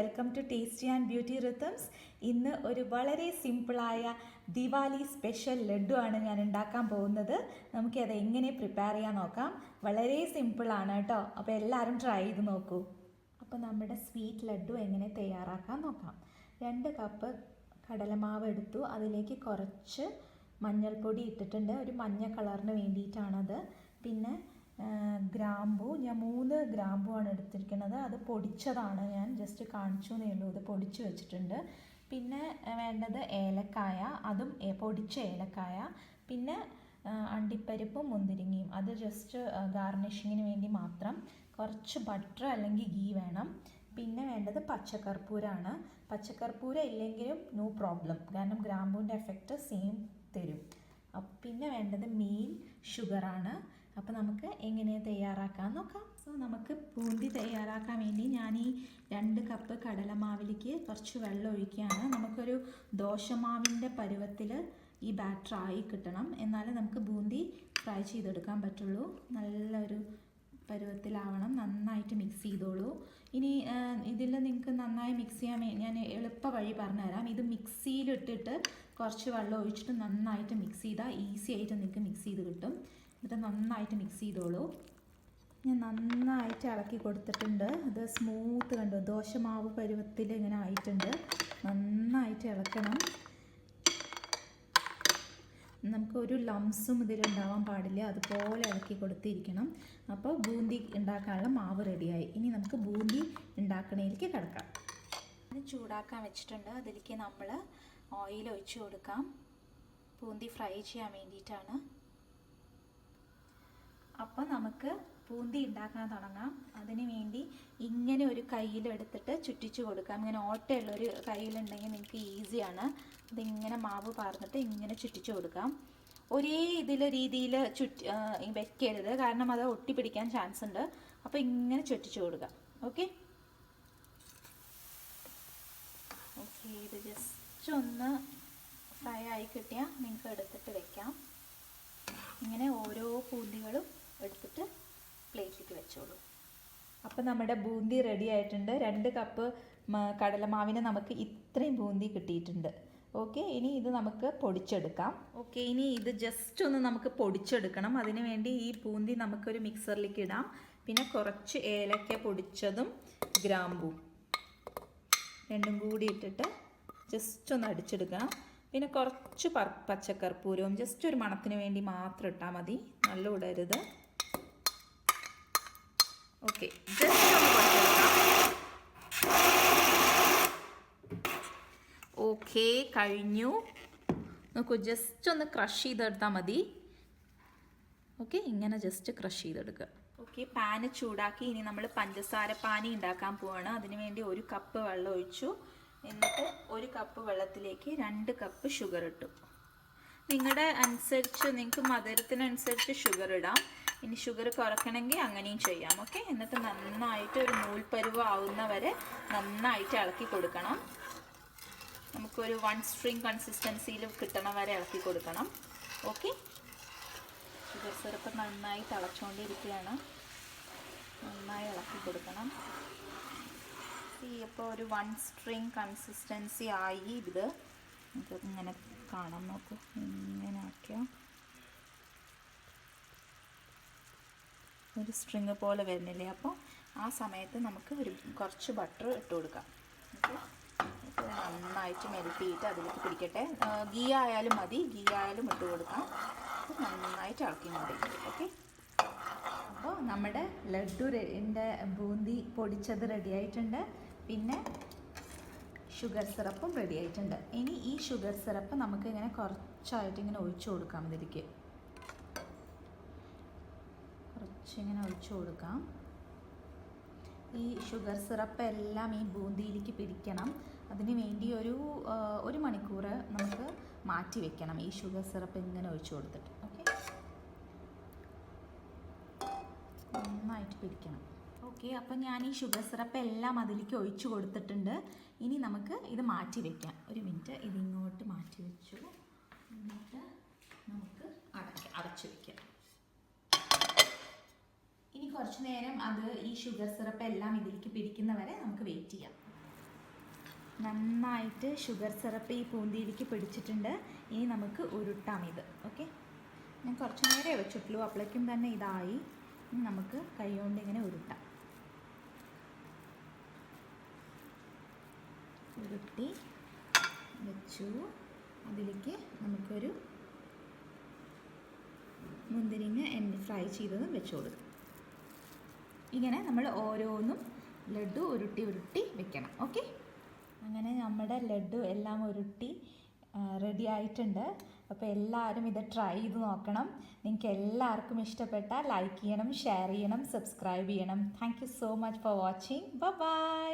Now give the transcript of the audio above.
Welcome to tasty and beauty rhythms. ഇന്ന് ഒരു വളരെ സിമ്പിളായ ദിവാലി സ്പെഷ്യൽ ലഡു ആണ് ഞാൻ ഉണ്ടാക്കാൻ പോകുന്നത്. നമുക്കത് എങ്ങനെ പ്രിപ്പയർ ചെയ്യാൻ നോക്കാം. വളരെ സിമ്പിളാണ് കേട്ടോ. അപ്പോൾ എല്ലാവരും ട്രൈ ചെയ്ത് നോക്കൂ. അപ്പോൾ നമ്മുടെ സ്വീറ്റ് ലഡു എങ്ങനെ തയ്യാറാക്കാൻ നോക്കാം. 2 കപ്പ് കടലമാവ് എടുത്തു. അതിലേക്ക് കുറച്ച് മഞ്ഞൾപ്പൊടി ഇട്ടിട്ടുണ്ട്. ഒരു മഞ്ഞ കളറിന് വേണ്ടിയിട്ടാണത്. പിന്നെ ഗ്രാമ്പു, ഞാൻ 3 ഗ്രാമ്പുവാണ് എടുത്തിരിക്കുന്നത്. അത് പൊടിച്ചതാണ്, ഞാൻ ജസ്റ്റ് കാണിച്ചു എന്നേ ഉള്ളൂ. ഇത് പൊടിച്ച് വെച്ചിട്ടുണ്ട്. പിന്നെ വേണ്ടത് ഏലക്കായ, അതും പൊടിച്ച ഏലക്കായ. പിന്നെ അണ്ടിപ്പരിപ്പും മുന്തിരിങ്ങയും, അത് ജസ്റ്റ് ഗാർണിഷിങ്ങിന് വേണ്ടി മാത്രം. കുറച്ച് ബട്ടർ അല്ലെങ്കിൽ ഗീ വേണം. പിന്നെ വേണ്ടത് പച്ചക്കർപ്പൂരമാണ്. പച്ചക്കർപ്പൂരം ഇല്ലെങ്കിലും നോ പ്രോബ്ലം, കാരണം ഗ്രാമ്പൂവിൻ്റെ എഫക്റ്റ് സെയിം തരും. പിന്നെ വേണ്ടത് മെയിൻ ഷുഗറാണ്. അപ്പോൾ നമുക്ക് എങ്ങനെ തയ്യാറാക്കാൻ നോക്കാം. സോ നമുക്ക് ബൂന്തി തയ്യാറാക്കാൻ വേണ്ടി ഞാൻ ഈ 2 കപ്പ് കടലമാവിലേക്ക് കുറച്ച് വെള്ളം ഒഴിക്കുകയാണ്. നമുക്കൊരു ദോശമാവിൻ്റെ പരുവത്തിൽ ഈ ബാറ്റർ ആയി കിട്ടണം, എന്നാലേ നമുക്ക് ബൂന്തി ഫ്രൈ ചെയ്തെടുക്കാൻ പറ്റുള്ളൂ. നല്ലൊരു പരുവത്തിലാവണം. നന്നായിട്ട് മിക്സ് ചെയ്തോളൂ. ഇനി ഇതിൽ നിങ്ങൾക്ക് നന്നായി മിക്സ് ചെയ്യാൻ ഞാൻ എളുപ്പ വഴി പറഞ്ഞുതരാം. ഇത് മിക്സിയിലിട്ടിട്ട് കുറച്ച് വെള്ളം ഒഴിച്ചിട്ട് നന്നായിട്ട് മിക്സ് ചെയ്താൽ ഈസി ആയിട്ട് നിങ്ങൾക്ക് മിക്സ് ചെയ്ത് കിട്ടും. എന്നിട്ട് നന്നായിട്ട് മിക്സ് ചെയ്തോളൂ. ഞാൻ നന്നായിട്ട് ഇളക്കി കൊടുത്തിട്ടുണ്ട്. അത് സ്മൂത്ത് കണ്ടോ, ദോശമാവ് പരുവത്തിൽ ഇങ്ങനെ ആയിട്ടുണ്ട്. നന്നായിട്ട് ഇളക്കണം. നമുക്ക് ഒരു ലംസും ഇതിലുണ്ടാവാൻ പാടില്ല, അതുപോലെ ഇളക്കി കൊടുത്തിരിക്കണം. അപ്പോൾ ബൂന്തി ഉണ്ടാക്കാനുള്ള മാവ് റെഡിയായി. ഇനി നമുക്ക് ബൂന്തി ഉണ്ടാക്കണേലേക്ക് കിടക്കാം. ഇത് ചൂടാക്കാൻ വെച്ചിട്ടുണ്ട്. അതിലേക്ക് നമ്മൾ ഓയിൽ ഒഴിച്ച് കൊടുക്കാം. ബൂന്തി ഫ്രൈ ചെയ്യാൻ വേണ്ടിയിട്ടാണ്. അപ്പോൾ നമുക്ക് ബൂന്തി ഉണ്ടാക്കാൻ തുടങ്ങാം. അതിന് വേണ്ടി ഇങ്ങനെ ഒരു കയ്യിലെടുത്തിട്ട് ചുറ്റിച്ച് കൊടുക്കാം. ഇങ്ങനെ ഓട്ടയുള്ളൊരു കയ്യിലുണ്ടെങ്കിൽ നിങ്ങൾക്ക് ഈസിയാണ്. ഇതിങ്ങനെ മാവ് പാർന്നിട്ട് ഇങ്ങനെ ചുറ്റിച്ച് കൊടുക്കാം. ഒരേ രീതിയിൽ വെക്കരുത്, കാരണം അത് ഒട്ടിപ്പിടിക്കാൻ ചാൻസ് ഉണ്ട്. അപ്പോൾ ഇങ്ങനെ ചുറ്റിച്ച് കൊടുക്കാം. ഓക്കെ, ഇത് ജസ്റ്റ് ഒന്ന് ഫ്രൈ ആയി കിട്ടിയാൽ നിങ്ങൾക്ക് എടുത്തിട്ട് വെക്കാം. ഇങ്ങനെ ഓരോ ബൂന്തികളും എടുത്തിട്ട് പ്ലേറ്റിലേക്ക് വെച്ചോളൂ. അപ്പോൾ നമ്മുടെ ബൂന്തി റെഡി ആയിട്ടുണ്ട്. 2 കപ്പ് കടലമാവിന് നമുക്ക് ഇത്രയും ബൂന്തി കിട്ടിയിട്ടുണ്ട്. ഓക്കെ, ഇനി ഇത് നമുക്ക് പൊടിച്ചെടുക്കാം. ഓക്കെ, ഇനി ഇത് ജസ്റ്റ് ഒന്ന് നമുക്ക് പൊടിച്ചെടുക്കണം. അതിന് വേണ്ടി ഈ ബൂന്തി നമുക്കൊരു മിക്സറിലേക്ക് ഇടാം. പിന്നെ കുറച്ച് ഏലക്ക പൊടിച്ചതും ഗ്രാമ്പും രണ്ടും കൂടി ഇട്ടിട്ട് ജസ്റ്റ് ഒന്ന് അടിച്ചെടുക്കണം. പിന്നെ കുറച്ച് പച്ചക്കർപ്പൂരവും ജസ്റ്റ് ഒരു മണത്തിന് വേണ്ടി മാത്രം ഇട്ടാൽ മതി, നല്ല ഇടരുത്. ഓക്കെ, ജസ്റ്റ് ഒന്ന് പൊടിച്ചെടുക്കാം. ഓക്കെ, കഴിഞ്ഞു. നോക്കൂ, ജസ്റ്റ് ഒന്ന് ക്രഷ് ചെയ്തെടുത്താൽ മതി. ഓക്കെ, ഇങ്ങനെ ജസ്റ്റ് ക്രഷ് ചെയ്തെടുക്കുക. ഓക്കെ, പാന് ചൂടാക്കി. ഇനി നമ്മൾ പഞ്ചസാര പാനി ഉണ്ടാക്കാൻ പോവാണ്. അതിന് വേണ്ടി 1 കപ്പ് വെള്ളം ഒഴിച്ചു. എന്നിട്ട് 1 കപ്പ് വെള്ളത്തിലേക്ക് 2 കപ്പ് ഷുഗർ ഇട്ടു. നിങ്ങളുടെ അനുസരിച്ച്, നിങ്ങൾക്ക് മധുരത്തിനനുസരിച്ച് ഷുഗർ ഇടാം. ഇനി ഷുഗർ കുറയ്ക്കണമെങ്കിൽ അങ്ങനെയും ചെയ്യാം. ഓക്കെ, എന്നിട്ട് നന്നായിട്ട് ഒരു നൂൽപ്പരുവ് ആവുന്നവരെ നന്നായിട്ട് ഇളക്കി കൊടുക്കണം. നമുക്കൊരു 1 സ്ട്രിങ് കൺസിസ്റ്റൻസിയിൽ കിട്ടണ വരെ ഇളക്കി കൊടുക്കണം. ഓക്കെ, ഷുഗർ സിറപ്പ് നന്നായി തിളച്ചുകൊണ്ടിരിക്കുകയാണ്. നന്നായി ഇളക്കി കൊടുക്കണം. ഇപ്പോൾ ഒരു 1 സ്ട്രിങ് കൺസിസ്റ്റൻസി ആയി. ഇത് ഇങ്ങനെ കാണാം. നോക്കൂ, ഇങ്ങനെ ആക്കിയാൽ ഒരു സ്ട്രിങ് പോലെ വരുന്നില്ലേ. അപ്പോൾ ആ സമയത്ത് നമുക്ക് കുറച്ച് ബട്ടർ ഇട്ട് കൊടുക്കാം. ഓക്കെ, നന്നായിട്ട് മെൽറ്റ് ചെയ്തിട്ട് അതിലേക്ക് പിടിക്കട്ടെ. ഗീ ആയാലും മതി, ഗീ ആയാലും ഇട്ട് കൊടുക്കാം. നന്നായിട്ട് ഇളക്കി മതി. ഓക്കെ, അപ്പോൾ നമ്മുടെ ലഡുവിൻ്റെ ബൂന്തി പൊടിച്ചത് റെഡി ആയിട്ടുണ്ട്. പിന്നെ ഷുഗർ സിറപ്പും റെഡി ആയിട്ടുണ്ട്. ഇനി ഈ ഷുഗർ സിറപ്പ് നമുക്ക് ഇങ്ങനെ കുറച്ചായിട്ട് ഇങ്ങനെ ഒഴിച്ചു കൊടുക്കാം. ഇതിലേക്ക് കുറച്ചിങ്ങനെ ഒഴിച്ചു കൊടുക്കാം. ഈ ഷുഗർ സിറപ്പ് എല്ലാം ഈ ബൂന്തിയിലേക്ക് പിടിക്കണം. അതിന് വേണ്ടി ഒരു മണിക്കൂർ നമുക്ക് മാറ്റി വെക്കണം. ഈ ഷുഗർ സിറപ്പ് ഇങ്ങനെ ഒഴിച്ചു കൊടുത്തിട്ട്. ഓക്കെ, നന്നായിട്ട് പിടിക്കണം. ഓക്കെ, അപ്പം ഞാൻ ഈ ഷുഗർ സിറപ്പ് എല്ലാം അതിലേക്ക് ഒഴിച്ചു കൊടുത്തിട്ടുണ്ട്. ഇനി നമുക്ക് ഇത് മാറ്റി വയ്ക്കാം. 1 മിനിറ്റ് ഇതിങ്ങോട്ട് മാറ്റി വെച്ചു. എന്നിട്ട് നമുക്ക് അടച്ചു വയ്ക്കാം. ഇനി കുറച്ച് നേരം അത് ഈ ഷുഗർ സിറപ്പ് എല്ലാം ഇതിലേക്ക് പിടിക്കുന്നവരെ നമുക്ക് വെയിറ്റ് ചെയ്യാം. നന്നായിട്ട് ഷുഗർ സിറപ്പ് ഈ പൂന്തിയിലേക്ക് പിടിച്ചിട്ടുണ്ട്. ഇനി നമുക്ക് ഉരുട്ടാം ഇത്. ഓക്കെ, ഞാൻ കുറച്ച് നേരമേ വെച്ചിട്ടുള്ളൂ, അപ്പോഴേക്കും തന്നെ ഇതായി. ഇനി നമുക്ക് കൈ കൊണ്ട് ഇങ്ങനെ ഉരുട്ടാം. ഉരുട്ടി വെച്ചു. അതിലേക്ക് നമുക്കൊരു മുന്തിരിങ്ങ ഫ്രൈ ചെയ്തതും വെച്ച് കൊടുക്കും. ഇങ്ങനെ നമ്മൾ ഓരോന്നും ലഡു ഉരുട്ടി ഉരുട്ടി വെക്കണം. ഓക്കെ, അങ്ങനെ നമ്മുടെ ലഡു എല്ലാം ഉരുട്ടി റെഡി ആയിട്ടുണ്ട്. അപ്പോൾ എല്ലാവരും ഇത് ട്രൈ ചെയ്ത് നോക്കണം. നിങ്ങൾക്ക് എല്ലാവർക്കും ഇഷ്ടപ്പെട്ടാൽ ലൈക്ക് ചെയ്യണം, ഷെയർ ചെയ്യണം, സബ്സ്ക്രൈബ് ചെയ്യണം. Thank you so much for watching. By.